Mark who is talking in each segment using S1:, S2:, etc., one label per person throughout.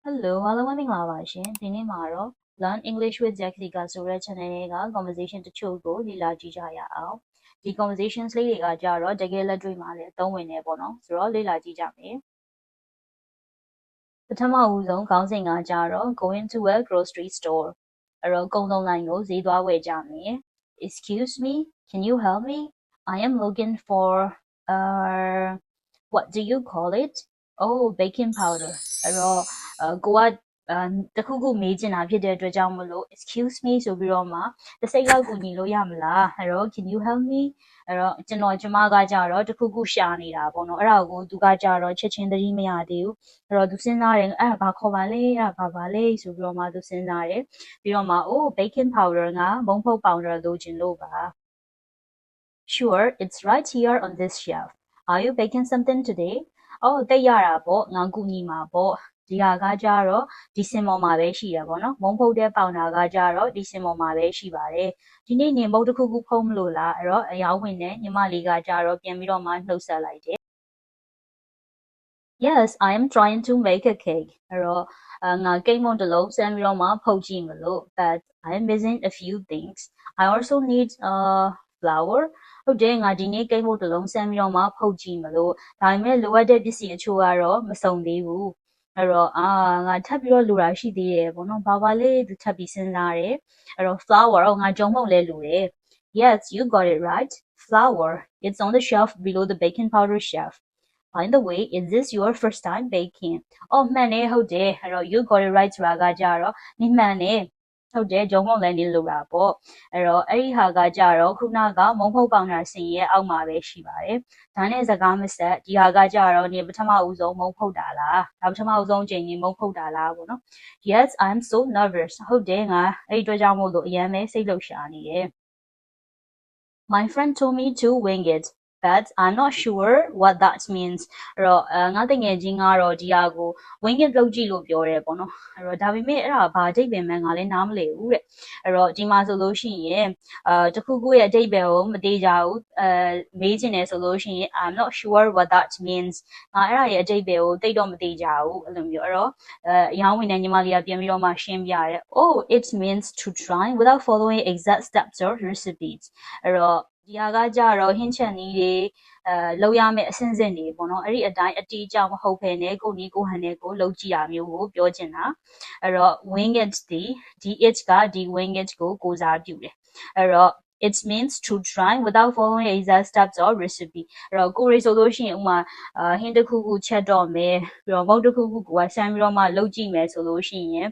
S1: Hello အားလုံးပဲမင်္ဂလာပါရှင်ဒီနေ့မှာတော့ Learn English with Jessica ဆိုတဲ့ channel လေးက conversation တချို့ကိုလေ့လာကြည့်ကြရအောင်ဒီ conversations လေးတွေကကြတော့တကယ်လက်တွေ့မှာလည်းအသုံးဝင်နေပေါ့နော်ဆိုတော့လေ့လာကြည့်ကြမယ်ပထမဦးဆုံးခေါင်းစဉ်ကကြတော့ going to a grocery store အဲ့တော့ကုန်စုံဆိုင်ကိုဈေးသွားဝယ်ကြမယ် Excuse me can you help me I am looking for what do you call it oh baking powder အဲ့တော့ကိုကတခုခုမေးချင်တာဖြစ်တဲ့အတွက်ကြောင့်မလို့ excuse me ဆိုပြီးတော့မှတစ်စိတ်လောက်ကူညီလို့ရမလားအဲ့တော့ can you help me အဲ့တော့ကျမကကြတော့တခုခုရှာနေတာပေါ့နော်အဲ့ဒါကိုသူကကြတော့ချက်ချင်းသတိမရသေးဘူးအဲ့တော့သူစဉ်းစားတယ်အဲ့ဒါဘာခေါ်ပါလဲအဲ့ဒါဘာပါလဲဆိုပြီးတော့မှသူစဉ်းစားတယ်ပြီးတော့မှ oh baking powder ကမုံဖုတ် powder လိုချင်လို့ပါ sure it's right here on this shelf are you baking something today အော်တိတ်ရတာပေါ့ငါကူညီမှာပေါ့ဒီဟာကကြတော့ဒီစင်ပေါ်မှာပဲရှိရပါတော့မုံဖုတ်တဲ့ပေါင်တာကကြတော့ဒီစင်ပေါ်မှာပဲရှိပါတယ်ဒီနေ့နေမုတ်တစ်ခုခုဖုံးမလို့လားအဲ့တော့အယောင်ဝင်နဲ့ညီမလေးကကြတော့ပြန်ပြီးတော့မှနှုတ်ဆက်လိုက်တယ် Yes I am trying to make a cake အဲ့တော့ငါကိတ်မုံတစ်လုံးစမ်းပြီးတော့မှဖုတ်ကြည့်မလို့ but I am missing a few things I also need flour ဟုတ်တယ်ငါဒီနေ့ကိတ်မုံတစ်လုံးစမ်းပြီးတော့မှဖုတ်ကြည့်မလို့ဒါပေမဲ့လိုအပ်တဲ့ပစ္စည်းအချို့ကတော့မစုံသေးဘူးအဲ့တော့ငါထပ်ပြီးတော့လိုတာရှိသေးတယ်ပေါ့နော်ဘာလေးသူထပ်ပြီးစဉ်းစားတယ်အဲ့တော့ flour ငါဂျုံမုံလဲလိုတယ် Yes you got it right flour it's on the shelf below the baking powder shelf By the way is this your first time baking အော်မှန်တယ်ဟုတ်တယ်အဲ့တော့ you got it right ဆိုတာကကြတော့နိမှန်တယ်ဟုတ်တယ်ဂျုံမုံလည်းနေလို့တာပေါ့အဲ့တော့အဲ့ဒီဟာကကြတော့ခုနကမုံဖုတ်ပေါင်တာစင်ရဲ့အောက်မှာပဲရှိပါတယ်ဒါနဲ့စကားမဆက်ဒီဟာကကြတော့နေပထမဦးဆုံးမုံဖုတ်တာလားဒါပထမဦးဆုံးချိန်ကြီးမုံဖုတ်တာလားပေါ့နော် Yes I'm so nervous ဟုတ်တယ်ငါအဲ့ဒီအတွက်ကြောင့်မို့လို့အရင်ပဲစိတ်လှုပ်ရှားနေတယ် My friend told me to wing it but I'm not sure what that means အဲ့တော့ငါတငယ်ချင်းကတော့ဒီဟာကို wing it လုပ်ကြည့်လို့ပြောတယ်ပေါ့နော်အဲ့တော့ဒါပေမဲ့အဲ့ဒါဘာအဓိပ္ပာယ်မှန်းငါလည်းနားမလည်ဘူးတဲ့အဲ့တော့ဒီမှာဆိုလို့ရှိရင်တခုခုရဲ့အဓိပ္ပာယ်ကိုမသိကြဘူးမေးချင်တယ်ဆိုလို့ရှိရင် I'm not sure what that means ငါအဲ့ဒါရဲ့အဓိပ္ပာယ်ကိုသိတော့မသိကြဘူးအဲ့လိုမျိုးအဲ့တော့အယောင်းဝင်တဲ့ညီမလေးကပြန်ပြီးတော့မှရှင်းပြတယ် Oh it means to try without following exact steps or recipes အဲ့တော့ဒီဟာကကြတော့ဟင်းချက်နည်းတွေလောက်ရမယ့်အဆင့်တွေပေါ့နော်အဲ့ဒီအတိုင်းအတီးအကျမဟုတ်ဘဲနဲ့ကိုနီးကိုဟန်နဲ့ကိုလောက်ကြည့်တာမျိုးကိုပြောချင်တာအဲ့တော့ wing it ဒီ it ကဒီ wing it ကိုကိုစားပြုတယ်အဲ့တော့it means to try without following exact steps or recipe အဲ့တော့ကိုရီဆိုလို့ရှိရင်ဥမာဟင်းတစ်ခုခုချက်တော့မယ်ပြီးတော့မုတ်တစ်ခုခုကိုဆမ်းပြီးတော့မှလုပ်ကြည့်မယ်ဆိုလို့ရှိရင်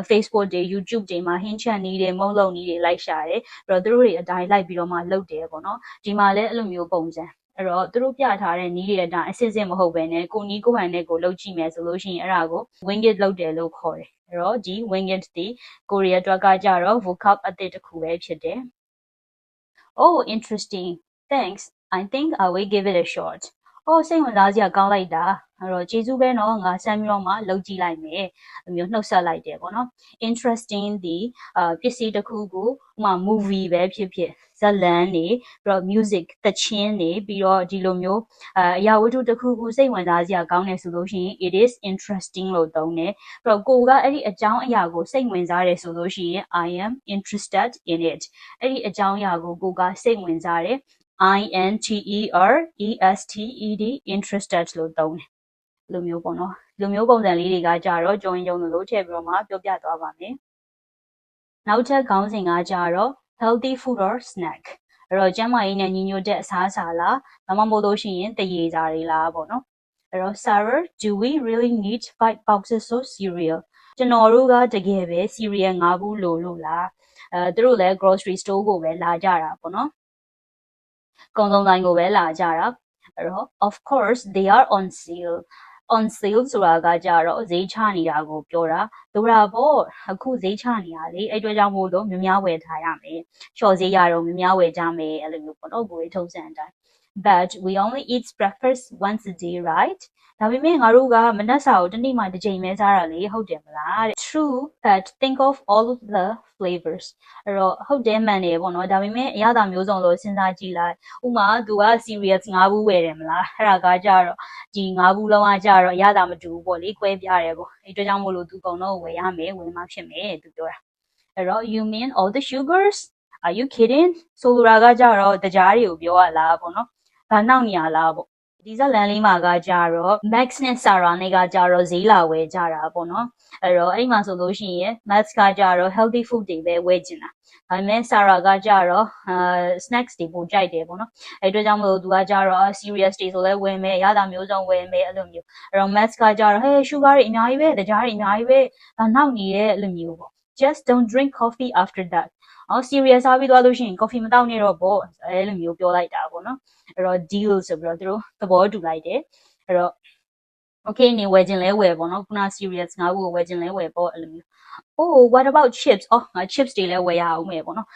S1: Facebook တွေ YouTube တွေမှာဟင်းချက်နည်းတွေမုတ်လုံနည်းတွေလိုက်ရှာတယ်ပြီးတော့သူတို့တွေအတိုင်းလိုက်ပြီးတော့မှလုပ်တယ်ပေါ့နော်ဒီမှာလည်းအဲ့လိုမျိုးပုံစံအဲ့တော့သူတို့ပြထားတဲ့နည်းတွေအတိုင်းအစစ်စစ်မဟုတ်ဘဲနဲ့ကိုနီးကိုဟန်နဲ့ကိုလုပ်ကြည့်မယ်ဆိုလို့ရှိရင်အဲ့ဒါကို wing it လုပ်တယ်လို့ခေါ်တယ်အဲ့တော့ဒီ wing it ဒီကိုရီးယားအတွက်ကကြတော့ vocab အသစ်တစ်ခုပဲဖြစ်တယ် Oh interesting thanks I think I will give it a shot အော်စိတ်ဝင်စားစရာကောင်းလိုက်တာအဲ့တော့ကျေးဇူးပဲနော်ငါဆမ်းပြီးတော့မှလုပ်ကြည့်လိုက်မယ်အမျိုးနှုတ်ဆက်လိုက်တယ်ပေါ့နော် interesting ဒီပစ္စည်းတစ်ခုကိုဥမာ movie ပဲဖြစ်ဖြစ်ဇာတ်လမ်းနေပြီးတော့ music သချင်းနေပြီးတော့ဒီလိုမျိုးအရာဝတ္ထုတစ်ခုခုစိတ်ဝင်စားစရာကောင်းတယ်ဆိုလို့ရှိရင် it is interesting လို့သုံးတယ်ပြီးတော့ကိုကအဲ့ဒီအကြောင်းအရာကိုစိတ်ဝင်စားတယ်ဆိုလို့ရှိရင် I am interested in it အဲ့ဒီအကြောင်းအရာကိုကိုကစိတ်ဝင်စားတယ် interested interested လို့သုံးတယ်လိုမျိုးပေါ့နော်လိုမျိုးပုံစံလေးတွေကကြတော့ကြုံရင်ကြုံလို့ထည့်ပြီးတော့မှပြောပြသွားပါမယ်နောက်ထပ်ခေါင်းစဉ်ကကြတော့ healthy food or snack အဲ့တော့ကျန်းမာရေးနဲ့ညီညွတ်တဲ့အစားအစာလားဒါမှမဟုတ်လို့ရှိရင်တရေစာတွေလားပေါ့နော်အဲ့တော့ Sarah do we really need 5 boxes of cereal ကျွန်တော်တို့ကတကယ်ပဲ cereal 5ဘူးလို့လားသူတို့လည်း grocery store ကိုပဲလာကြတာပေါ့နော်ကုန်စုံဆိုင်ကိုပဲလာကြတာအဲ့တော့ of course they are on sale ဆိုတာကကြတော့ဈေးချနေတာကိုပြောတာတို့တာပေါ့အခုဈေးချနေတာလေအဲ့အတွက်ကြောင့်မို့လို့များများဝယ်ထားရမယ်ရှော့ဈေးရတော့များများဝယ်ကြမယ်အဲ့လိုမျိုးပေါ့နော်ကိုယ်ထုံးစံအတိုင်းbut we only eat breakfast once a day right ဒါပေမဲ့ငါတို့ကမနက်စာကိုတစ်နေ့မှတစ်ချိန်ပဲစားတာလေဟုတ်တယ်မလားတဲ့ True but think of all of the flavors အဲ့တော့ဟုတ်တယ်မှန်တယ်ပေါ့နော်ဒါပေမဲ့အရသာမျိုးစုံလို့စဉ်းစားကြည့်လိုက်ဥမာသူက serious 5ဘူးဝယ်တယ်မလားအဲ့ဒါကကြတော့ဒီ5ဘူးလုံးကကြတော့အရသာမတူဘူးပေါ့လေကွဲပြားတယ်ပေါ့အဲ့အတွက်ကြောင့်မို့လို့သူကုံတော့ဝယ်ရမယ်ဝယ်မှဖြစ်မယ်သူပြောတာအဲ့တော့ you mean all the sugars are you kidding ဆိုလိုတာကကြတော့တကြားတွေကိုပြောရလားပေါ့နော်ဒါနောက်နေရလားပေါ့ဒီဇက်လန်လေးမှာကကြတော့ Max နဲ့ Sarah နဲ့ကကြတော့ဈေးလာဝယ်ကြတာပေါ့နော်အဲ့တော့အဲ့မှာဆိုလို့ရှိရင် Max ကကြတော့ healthy food တွေပဲဝယ်ကျင်တာဒါပေမဲ့ Sarah ကကြတော့ snacks တွေပိုကြိုက်တယ်ပေါ့နော်အဲ့အတွက်ကြောင့်မလို့သူကကြတော့ serious တွေဆိုလဲဝယ်မယ်ရတာမျိုးစုံဝယ်မယ်အဲ့လိုမျိုးအဲ့တော့ Max ကကြတော့ hey sugar တွေအများကြီးပဲတကြားတွေအများကြီးပဲဒါနောက်နေတဲ့အဲ့လိုမျိုးပေါ့ just don't drink coffee after that serious စားပြီးသွားလို့ရှိရင် coffee မတောက်နဲ့တော့ပေါ့အဲ့လိုမျိုးပြောလိုက်တာပေါ့နော်အဲ့တော့ deal ဆိုပြီးတော့သူတို့သဘောတူလိုက်တယ်အဲ့တော့ okay နေဝယ်ခြင်းလဲဝယ်ပေါ့နော်ခုန serious ငါ့ကိုဝယ်ခြင်းလဲဝယ်ပေါ့အဲ့လိုမျိုးoh what about chips ငါ chips တွေလဲဝယ်ရအောင်မယ်ပေါ့နော်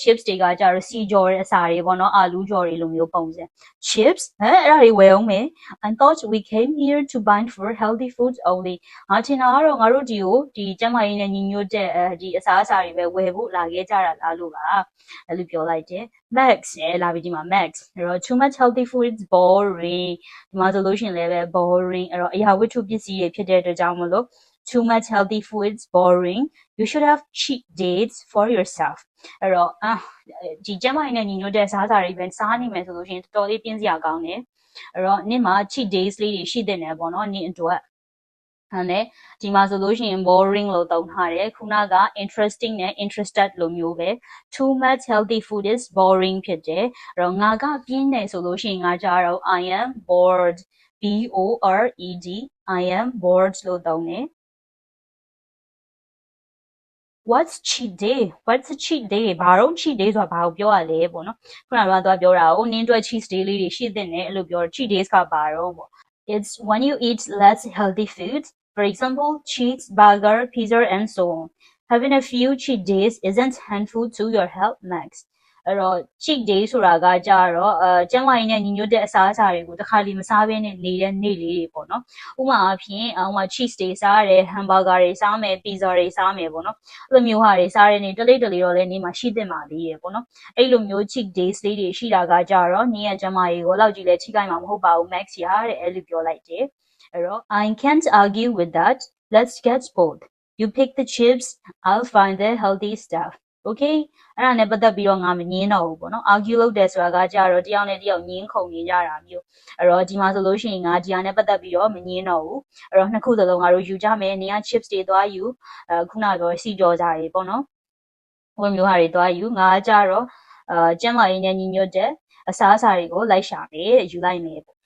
S1: chips တွေကကြတော့စီကြော်တဲ့အစာတွေပေါ့နော်အာလူးကြော်တွေလိုမျိုးပုံစံ chips အဲ့ဒါတွေဝယ်အောင်မယ် I thought we came here to buy for healthy foods only ငါထင်တာကတော့ငါတို့ဒီကိုဒီကျန်းမာရေးနဲ့ညီညွတ်တဲ့ဒီအစာအစာတွေပဲဝယ်ဖို့လာခဲ့ကြတာလားလို့ပါအဲ့လိုပြောလိုက်တယ် Max လာပြီးဒီမှာ Max အဲ့တော့ too much healthy food is boring ဒီမှာဆိုလို့ရှိရင်လည်းပဲ boring အဲ့တော့အရာဝတ္ထုပစ္စည်းတွေဖြစ်တဲ့အတွက်ကြောင့်မလို့too much healthy food is boring you should have cheat days for yourself အဲ့တော့ဒီကျန်းမာရေးနဲ့ညီညွတ်တဲ့စားစာတွေပဲစားနေမယ်ဆိုလို့ရှိရင်တော်တော်လေးပြင်းစရာကောင်းတယ်အဲ့တော့နေ့မှာ cheat days လေးတွေရှိတဲ့နယ်ပေါ့နော်နေ့အတွက်ဟုတ်တယ်ဒီမှာဆိုလို့ရှိရင် boring လို့သုံးထားတယ်ခုနက interesting နဲ့ interested လိုမျိုးပဲ too much healthy food is boring ဖြစ်တယ်အဲ့တော့ငါကပြင်းတယ်ဆိုလို့ရှိရင်ငါကြတော့ I am bored B O R E D I am bored လို့သုံးတယ် What's cheat day What's a cheat day ဘာလို့ cheat day ဆိုတာဘာကိုပြောရလဲပေါ့နော်ခုနကသွားပြောတာကိုနင်းအတွက် cheat day လေးတွေရှိတဲ့နဲ့အဲ့လိုပြော cheat days ကဘာတော့ပေါ့ It's when you eat less healthy foods for example cheese burger pizza and so on having a few cheat days isn't harmful to your health Max အဲ့တော့ cheat day ဆိုတာကကြတော့ကျန်းမာရေးနဲ့ညီညွတ်တဲ့အစားအစာတွေကိုတစ်ခါလီမစားဘဲနဲ့နေတဲ့နေ့လေးတွေပေါ့နော်ဥပမာအဖြစ်ဥပမာ cheese တွေစားရတယ် hamburger တွေစားမယ် pizza တွေစားမယ်ပေါ့နော်အဲ့လိုမျိုးဟာတွေစားရနေတလေးတလေးတော့လည်းနေမှာရှိတဲ့မှာလေးရယ်ပေါ့နော်အဲ့လိုမျိုး cheat days လေးတွေရှိတာကကြတော့နေ့ရက်ကျန်းမာရေးကိုလောက်ကြည့်လဲထိခိုက်မှာမဟုတ်ပါဘူး Max ရတဲ့အဲ့လိုပြောလိုက်တယ်အဲ့တော့ I can't argue with that let's get both you pick the chips I'll find the healthy stuff okay အဲ့ဒါနဲ့ပတ်သက်ပြီးတော့ငါမငင်းတော့ဘူးပေါ့နော် argue လုပ်တယ်ဆိုတာကကြတော့တယောက်နဲ့တယောက်ငင်းခုန်နေကြတာမျိုးအဲ့တော့ဒီမှာဆိုလို့ရှိရင်ငါဒီဟာနဲ့ပတ်သက်ပြီးတော့မငင်းတော့ဘူးအဲ့တော့နှစ်ခုစလုံးငါတို့ယူကြမယ်နေက chips တွေသွားယူခုနပြောစီကြောကြတွေပေါ့နော်ဟိုမျိုးဟာတွေသွားယူငါကြတော့ကျန်းမာရေးနဲ့ညီညွတ်တဲ့အစားအစာတွေကိုလိုက်ရှာမယ်ယူလိုက်မယ်ပေါ့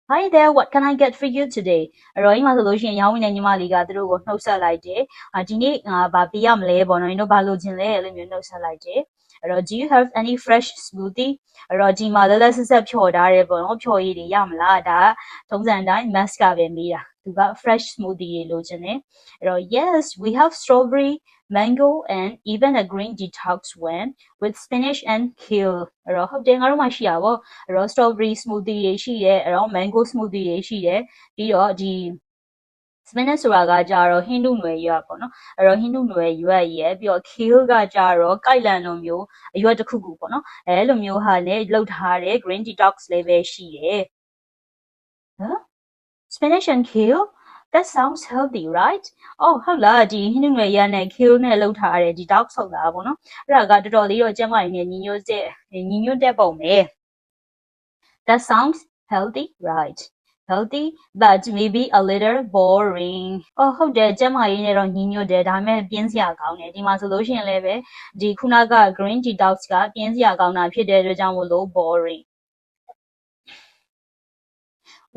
S1: Hi there, what can I get for you today? အဲ့တော့ဒီမှာဆိုလို့ရှိရင်ရောင်းဝင်တဲ့ညီမလေးကသူတို့ကိုနှုတ်ဆက်လိုက်တယ်။ဒီနေ့ဗာပေးရမလဲပေါ့နော်။တို့ဘာလို့ခြင်းလဲအဲ့လိုမျိုးနှုတ်ဆက်လိုက်တယ်။အဲ့တော့ do you have any fresh smoothie? အဲ့တော့ဒီမှာလက်ဆက်ဆက်ဖြော်ထားတယ်ပေါ့နော်။ဖြော်ရည်တွေရမလား။ဒါထုံးစံတိုင်း mask ကပဲမေးတာ။သူက fresh smoothie တွေလိုချင်တယ်။အဲ့တော့ yes, we have strawberry, mango and even a green detox one with spinach and kale အဲ့တော့ဟုတ်တယ်ငါတို့မှရှိရပါဘောအဲ့တော့ strawberry smoothie တွေရှိတယ်အဲ့တော့ mango smoothie တွေရှိတယ်ပြီးတော့ဒီ spinach ဆိုတာကကြတော့ဟင်းနုနွယ်ရွက်ပေါ့နော်အဲ့တော့ဟင်းနုနွယ်ရွက်ရယ်ပြီးတော့ kale ကကြတော့ကိုက်လန်လိုမျိုးအရွက်တစ်ခုခုပေါ့နော်အဲ့လိုမျိုးဟာနဲ့လှုပ်ထားတဲ့ green detox လေးပဲရှိတယ်ဟမ် spinach and kale That sounds healthy, right? Oh, ဟုတ်လားဒီဟင်းနုနွယ်ရွက်နဲ့ kale နဲ့လှုပ်ထားတဲ့ detox ဟုတ်လားပေါ့နော်အဲ့ဒါကတော်တော်လေးတော့ကျန်းမာရေးနဲ့ညီညွတ်တဲ့ပုံပဲ That sounds healthy, right? Healthy, but maybe a little boring. ဟုတ်တယ်ကျန်းမာရေးနဲ့တော့ညီညွတ်တယ်ဒါပေမဲ့ပြင်းစရာကောင်းတယ်ဒီမှာဆိုလို့ရှိရင်လည်းပဲဒီခုနက green detox ကပြင်းစရာကောင်းတာဖြစ်တဲ့အတွက်ကြောင့်မို့လို့ boring.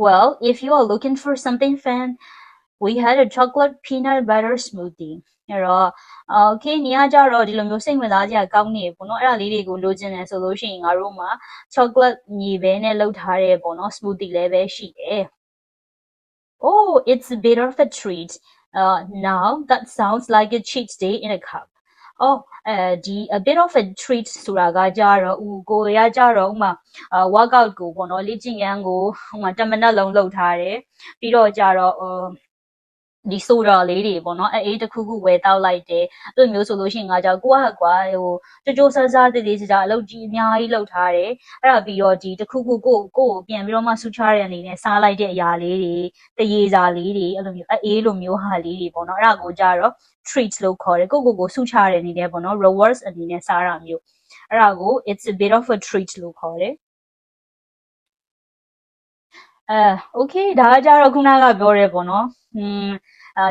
S1: Well, if you are looking for something fun, we had a chocolate peanut butter smoothie. အဲ့တော့ okay နေရာကြတော့ဒီလိုမျိုးစိတ်ဝင်စားစရာကောင်းနေပေါ့နော်အဲ့ဒါလေးတွေကိုလိုချင်တယ်ဆိုလို့ရှိရင်ငါတို့မှာ chocolate ညီပဲနဲ့လုပ်ထားတဲ့ပေါ့နော် smoothie လည်းပဲရှိတယ် Oh, it's a bit of a treat. Now that sounds like a cheat day in a cup. Oh, a bit of a treat ဆိုတာကကြတော့ကိုရကြတော့ဥမာworkout ကိုပေါ့နော်လေ့ကျင့်ခန်းကိုဥမာ10မိနစ်လုံးလုပ်ထားတယ်ပြီးတော့ကြတော့ဒီဆိုဒါလေးတွေပေါ့နော်အေးတစ်ခုခုဝယ်တောက်လိုက်တယ်အဲ့လိုမျိုးဆိုလို့ရှိရင်ငါကြောက်ကိုကကွာဟိုကြိုးဆဆတည်တည်ကြအလုပ်ကြီးအများကြီးလုပ်ထားတယ်အဲ့ဒါပြီးတော့ဒီတစ်ခုခုကိုပြန်ပြီးတော့မှဆူချတဲ့အနေနဲ့စားလိုက်တဲ့အရာလေးတွေတရေစာလေးတွေအဲ့လိုမျိုးအေးလိုမျိုးဟာလေးတွေပေါ့နော်အဲ့ဒါကိုကြတော့ treats လို့ခေါ်တယ်ကိုဆူချတဲ့အနေနဲ့ပေါ့နော် rewards အနေနဲ့စားတာမျိုးအဲ့ဒါကို it's a bit of a treat လို့ခေါ်တယ်okay ဒါကကြတော့ခုနကပြောရဲပေါ့နော်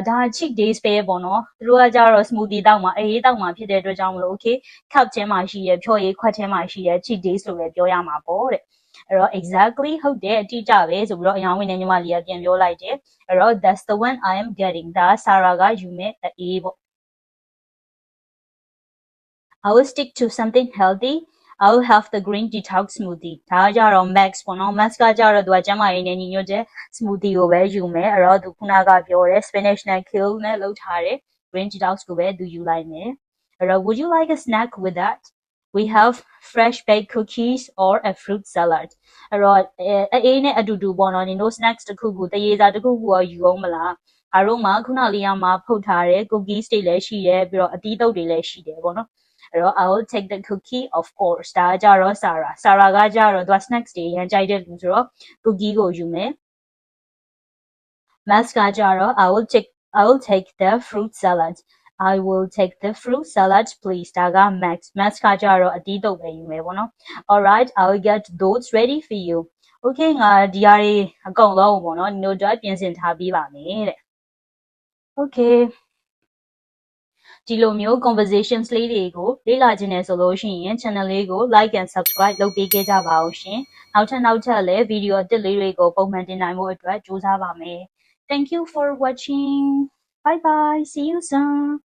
S1: ဒါ cheat days ပဲပေါ့နော်သူတို့ကကြတော့ smoothie တောက်မှာအေးတောက်မှာဖြစ်တဲ့အတွက်ကြောင့်မလို့ okay cup ထဲမှာရှိရဖြော်ရည်ခွက်ထဲမှာရှိရ cheat days လို့လည်းပြောရမှာပေါ့တဲ့အဲ့တော့ exactly ဟုတ်တယ်အတိအကျပဲဆိုပြီးတော့အရောင်းဝင်နေညီမလေးကပြန်ပြောလိုက်တယ်အဲ့တော့ that's the one I am getting ဒါဆာရာကယူမဲ့အေးပေါ့ I will stick to something healthy I will have the green detox smoothie ဒါကကြတော့ max ပေါ့နော် max ကကြတော့သူကကျန်းမာရေးနဲ့ညီညွတ်တဲ့ smoothie ကိုပဲယူမယ်အဲ့တော့သူခုနကပြောတဲ့ spinach နဲ့ kale နဲ့လုပ်ထားတဲ့ green detox ကိုပဲသူယူလိုက်မယ်အဲ့တော့ would you like a snack with that we have fresh baked cookies or a fruit salad အဲ့တော့အေးနဲ့အတူတူပေါ့နော်ညီတို့ snacks တစ်ခုခုတရေစာတစ်ခုခုရောယူအောင်မလားအားလုံးမှာခုနလေးကမှဖုတ်ထားတဲ့ cookies တွေလည်းရှိတယ်ပြီးတော့အသီးတုပ်တွေလည်းရှိတယ်ပေါ့နော်အဲ့တော့ I will take the cookie of course ဒါကြတော့ Sarah ကကြတော့သူက snacks တွေရမ်းကြိုက်တဲ့လူဆိုတော့ cookie ကိုယူမယ် Max ကကြတော့ I will take the fruit salad I will take the fruit salad please ဒါက Max ကကြတော့အသီးတုပ်ပဲယူမယ်ပေါ့နော် All right I will get those ready for you Okay ငါဒီဟာတွေအကုန်လုံးပေါ့နော်ညီတို့တို့ပြင်ဆင်ထားပြီးပါမယ်တဲ့ Okayဒီလိုမျိုး conversations လေးတွေကိုလေ့လာခြင်းနဲ့ဆိုလို့ရှိရင် channel လေးကို like and subscribe လုပ်ပေးခဲ့ကြပါဦးရှင်။နောက်ထပ်လည်း video အသစ်လေးတွေကိုပုံမှန်တင်နိုင်ဖို့အတွက်ကြိုးစားပါမယ်။ Thank you for watching. Bye bye. See you soon.